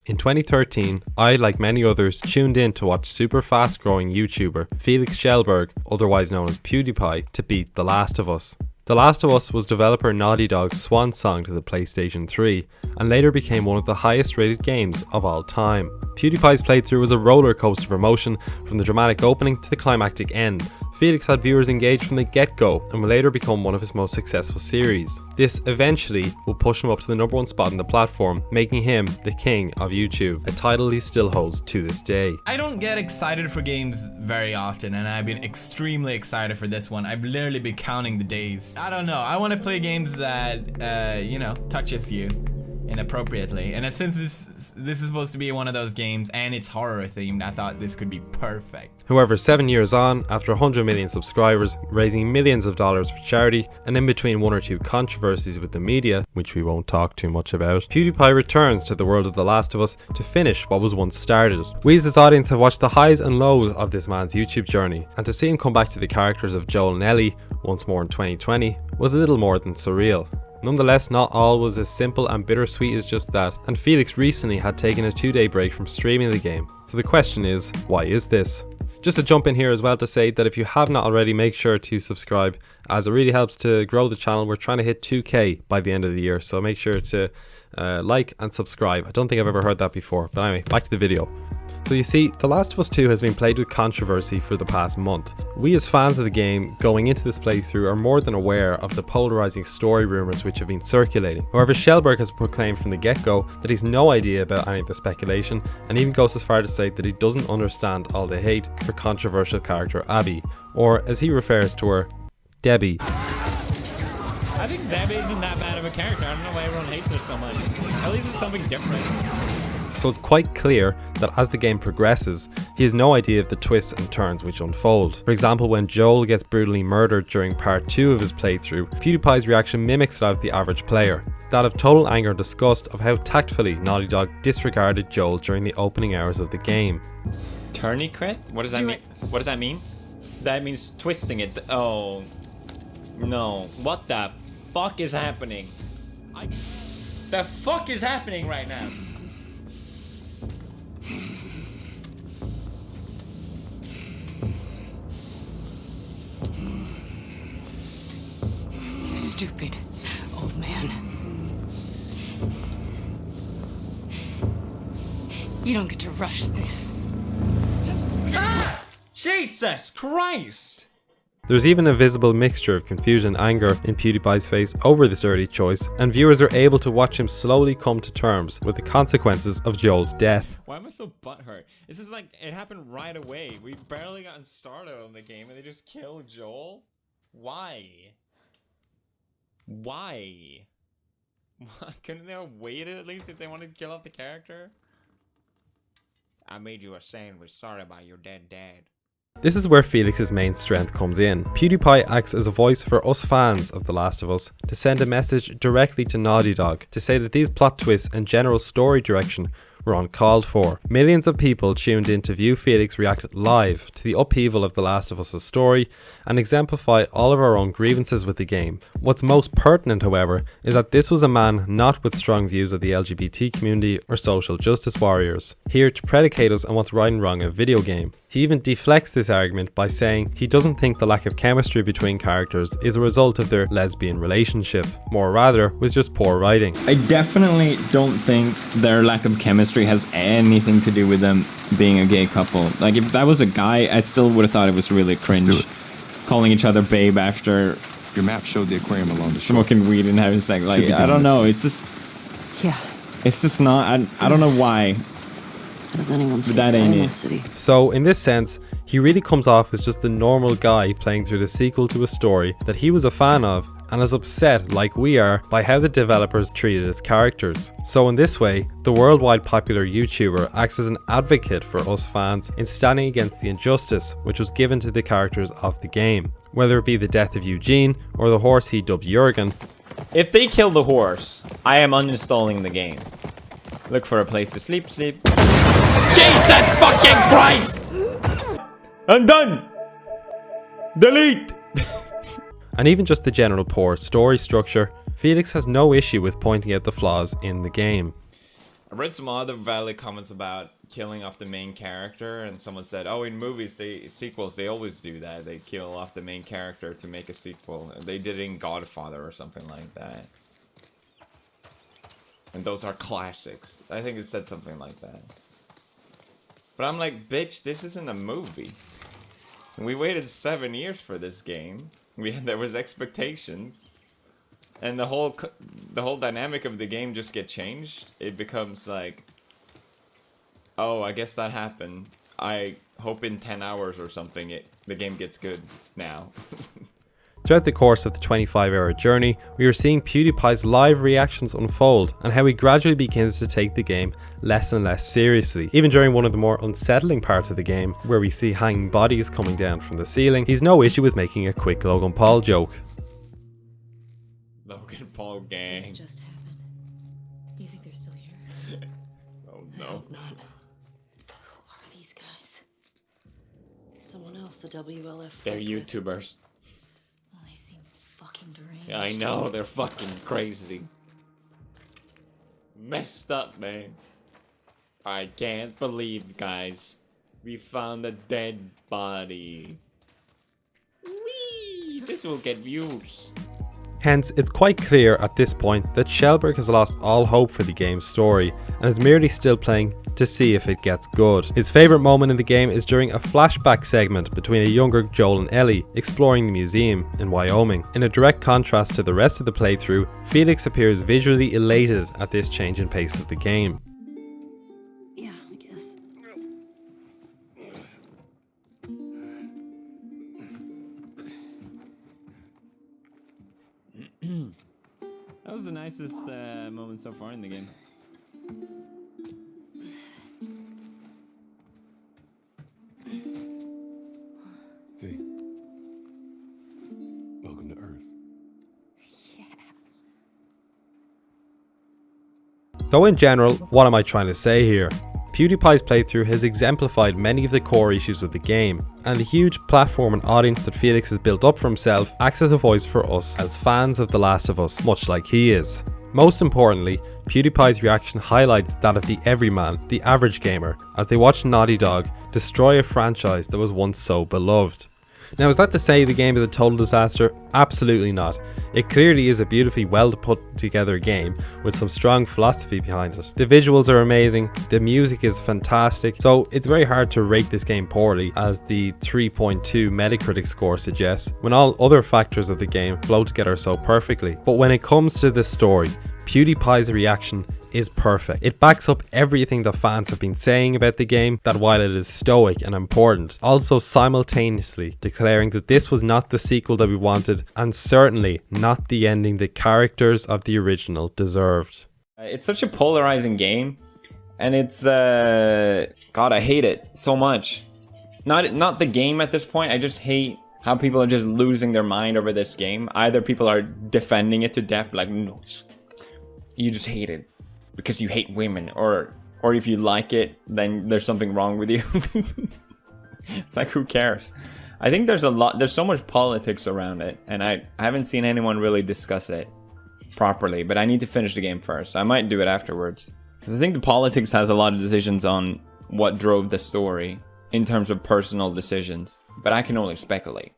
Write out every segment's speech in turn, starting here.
In 2013, I, like many others, tuned in to watch super fast growing YouTuber Felix Kjellberg, otherwise known as PewDiePie, to beat The Last of Us. The Last of Us was developer Naughty Dog's swan song to the PlayStation 3, and later became one of the highest rated games of all time. PewDiePie's playthrough was a roller coaster of emotion, from the dramatic opening to the climactic end. Felix had viewers engaged from the get-go and will later become one of his most successful series. This eventually will push him up to the #1 spot on the platform, making him the king of YouTube, a title he still holds to this day. I don't get excited for games very often, and I've been extremely excited for this one. I've literally been counting the days. I don't know, I want to play games that, touches you inappropriately, and since this is supposed to be one of those games and it's horror themed, I thought this could be perfect. However, 7 years on, after 100 million subscribers, raising millions of dollars for charity, and in between one or two controversies with the media, which we won't talk too much about, PewDiePie returns to the world of The Last of Us to finish what was once started. We as his audience have watched the highs and lows of this man's YouTube journey, and to see him come back to the characters of Joel and Ellie once more in 2020 was a little more than surreal. Nonetheless, not all was as simple and bittersweet as just that, and Felix recently had taken a 2-day break from streaming the game. So the question is, why is this? Just to jump in here as well to say that if you have not already, make sure to subscribe, as it really helps to grow the channel. We're trying to hit 2k by the end of the year, so make sure to like and subscribe. I don't think I've ever heard that before, but anyway, back to the video. So you see, The Last of Us 2 has been plagued with controversy for the past month. We as fans of the game going into this playthrough are more than aware of the polarizing story rumours which have been circulating. However, Kjellberg has proclaimed from the get-go that he's no idea about any of the speculation, and even goes as far to say that he doesn't understand all the hate for controversial character Abby, or as he refers to her, Debbie. I think Debbie isn't that bad of a character. I don't know why everyone hates her so much. At least it's something different. So it's quite clear that as the game progresses, he has no idea of the twists and turns which unfold. For example, when Joel gets brutally murdered during part 2 of his playthrough, PewDiePie's reaction mimics that of the average player. That of total anger and disgust of how tactfully Naughty Dog disregarded Joel during the opening hours of the game. Tourniquet? What does that mean? What does that mean? That means twisting it. Oh, no. What the fuck is happening? The fuck is happening right now? Stupid old man. You don't get to rush this. Ah! Jesus Christ! There's even a visible mixture of confusion and anger in PewDiePie's face over this early choice, and viewers are able to watch him slowly come to terms with the consequences of Joel's death. Why am I so butthurt? This is like, it happened right away. We barely gotten started on the game and they just killed Joel? Why? Why? Couldn't they have waited at least if they wanted to kill off the character? I made you a sandwich. Sorry about your dead dad. This is where Felix's main strength comes in. PewDiePie acts as a voice for us fans of The Last of Us to send a message directly to Naughty Dog to say that these plot twists and general story direction were uncalled for. Millions of people tuned in to view Felix react live to the upheaval of The Last of Us' story and exemplify all of our own grievances with the game. What's most pertinent, however, is that this was a man not with strong views of the LGBT community or social justice warriors, here to predicate us on what's right and wrong in a video game. He even deflects this argument by saying he doesn't think the lack of chemistry between characters is a result of their lesbian relationship, more rather was just poor writing. I definitely don't think their lack of chemistry has anything to do with them being a gay couple. Like, if that was a guy, I still would have thought it was really cringe. Calling each other babe after your map showed the aquarium along the shore. Smoking weed and having sex. Like, I don't know. It's just... Yeah. It's just not... I don't know why. Does anyone speak that ain't in it. this city? So in this sense, he really comes off as just the normal guy playing through the sequel to a story that he was a fan of and is upset, like we are, by how the developers treated his characters. So in this way, the worldwide popular YouTuber acts as an advocate for us fans in standing against the injustice which was given to the characters of the game, whether it be the death of Eugene or the horse he dubbed Jurgen. If they kill the horse, I am uninstalling the game. Look for a place to sleep. Jesus fucking Christ! I'm done! Delete! And even just the general poor story structure, Felix has no issue with pointing out the flaws in the game. I read some other valid comments about killing off the main character, and someone said, oh, in movies, sequels, they always do that. They kill off the main character to make a sequel. They did it in Godfather or something like that. And those are classics. I think it said something like that. But I'm like, bitch, this isn't a movie. We waited 7 years for this game. There was expectations. And the whole dynamic of the game just get changed. It becomes like, oh, I guess that happened. I hope in 10 hours or something the game gets good now. Throughout the course of the 25-hour journey, we are seeing PewDiePie's live reactions unfold and how he gradually begins to take the game less and less seriously. Even during one of the more unsettling parts of the game, where we see hanging bodies coming down from the ceiling, he's no issue with making a quick Logan Paul joke. Logan Paul gang. This just happened. You think they're still here? Oh I no. hope not. Who are these guys? Someone else the WLF. They're fucked with. YouTubers. Well, they seem fucking deranged. Yeah, I know, they're fucking crazy. Messed up, man. I can't believe, guys. We found a dead body. Whee! This will get views. Hence, it's quite clear at this point that Kjellberg has lost all hope for the game's story and is merely still playing to see if it gets good. His favourite moment in the game is during a flashback segment between a younger Joel and Ellie exploring the museum in Wyoming. In a direct contrast to the rest of the playthrough, Felix appears visually elated at this change in pace of the game. Yeah, I guess. That was the nicest moment so far in the game. Hey. Welcome to Earth. So in general, what am I trying to say here? PewDiePie's playthrough has exemplified many of the core issues of the game, and the huge platform and audience that Felix has built up for himself acts as a voice for us as fans of The Last of Us, much like he is. Most importantly, PewDiePie's reaction highlights that of the everyman, the average gamer, as they watch Naughty Dog destroy a franchise that was once so beloved. Now, is that to say the game is a total disaster? Absolutely not. It clearly is a beautifully well put together game with some strong philosophy behind it. The visuals are amazing, the music is fantastic, so it's very hard to rate this game poorly, as the 3.2 Metacritic score suggests, when all other factors of the game flow together so perfectly. But when it comes to the story, PewDiePie's reaction is perfect. It backs up everything the fans have been saying about the game, that while it is stoic and important, also simultaneously declaring that this was not the sequel that we wanted, and certainly not the ending the characters of the original deserved. It's such a polarizing game, and it's God, I hate it so much. Not the game at this point. I just hate how people are just losing their mind over this game. Either people are defending it to death, like, no, you just hate it because you hate women, or if you like it, then there's something wrong with you. It's like, who cares? I think there's so much politics around it, and I haven't seen anyone really discuss it properly, but I need to finish the game first. I might do it afterwards, because I think the politics has a lot of decisions on what drove the story in terms of personal decisions, but I can only speculate.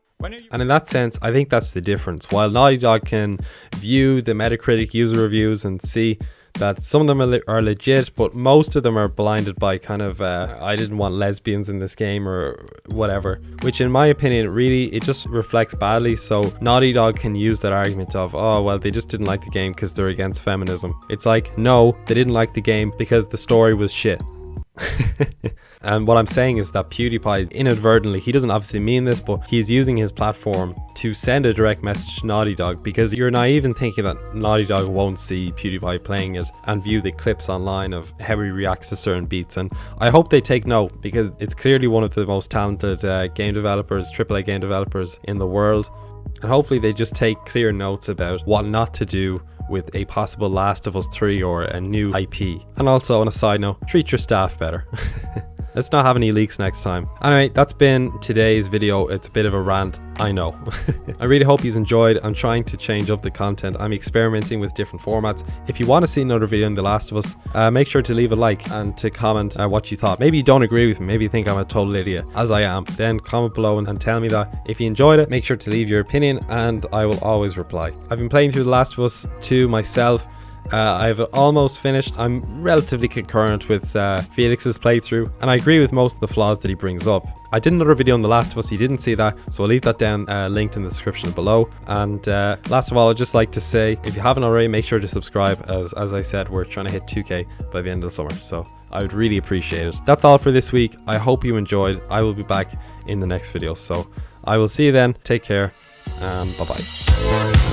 And in that sense, I think that's the difference. While Naughty Dog can view the Metacritic user reviews and see that some of them are legit, but most of them are blinded by kind of I didn't want lesbians in this game or whatever, which in my opinion really it just reflects badly. So Naughty Dog can use that argument of, oh well, they just didn't like the game because they're against feminism. It's like, no, they didn't like the game because the story was shit. And what I'm saying is that PewDiePie inadvertently, he doesn't obviously mean this, but he's using his platform to send a direct message to Naughty Dog, because you're naive in thinking that Naughty Dog won't see PewDiePie playing it and view the clips online of how he reacts to certain beats. And I hope they take note, because it's clearly one of the most talented game developers, AAA game developers in the world. And hopefully they just take clear notes about what not to do with a possible Last of Us 3 or a new IP. And also, on a side note, treat your staff better. let's not have any leaks next time. Anyway, that's been today's video. It's a bit of a rant, I know. I really hope you enjoyed. I'm trying to change up the content. I'm experimenting with different formats. If you want to see another video on The Last of Us, make sure to leave a like and to comment what you thought. Maybe you don't agree with me, maybe you think I'm a total idiot, as I am. Then comment below and tell me that. If you enjoyed it, make sure to leave your opinion and I will always reply. I've been playing through The Last of Us 2 myself. I've almost finished. I'm relatively concurrent with Felix's playthrough, and I agree with most of the flaws that he brings up. I did another video on The Last of Us, you didn't see that, so I'll leave that down linked in the description below. And last of all, I'd just like to say, if you haven't already, make sure to subscribe. As I said, we're trying to hit 2K by the end of the summer, so I would really appreciate it. That's all for this week. I hope you enjoyed. I will be back in the next video, so I will see you then. Take care, and bye-bye.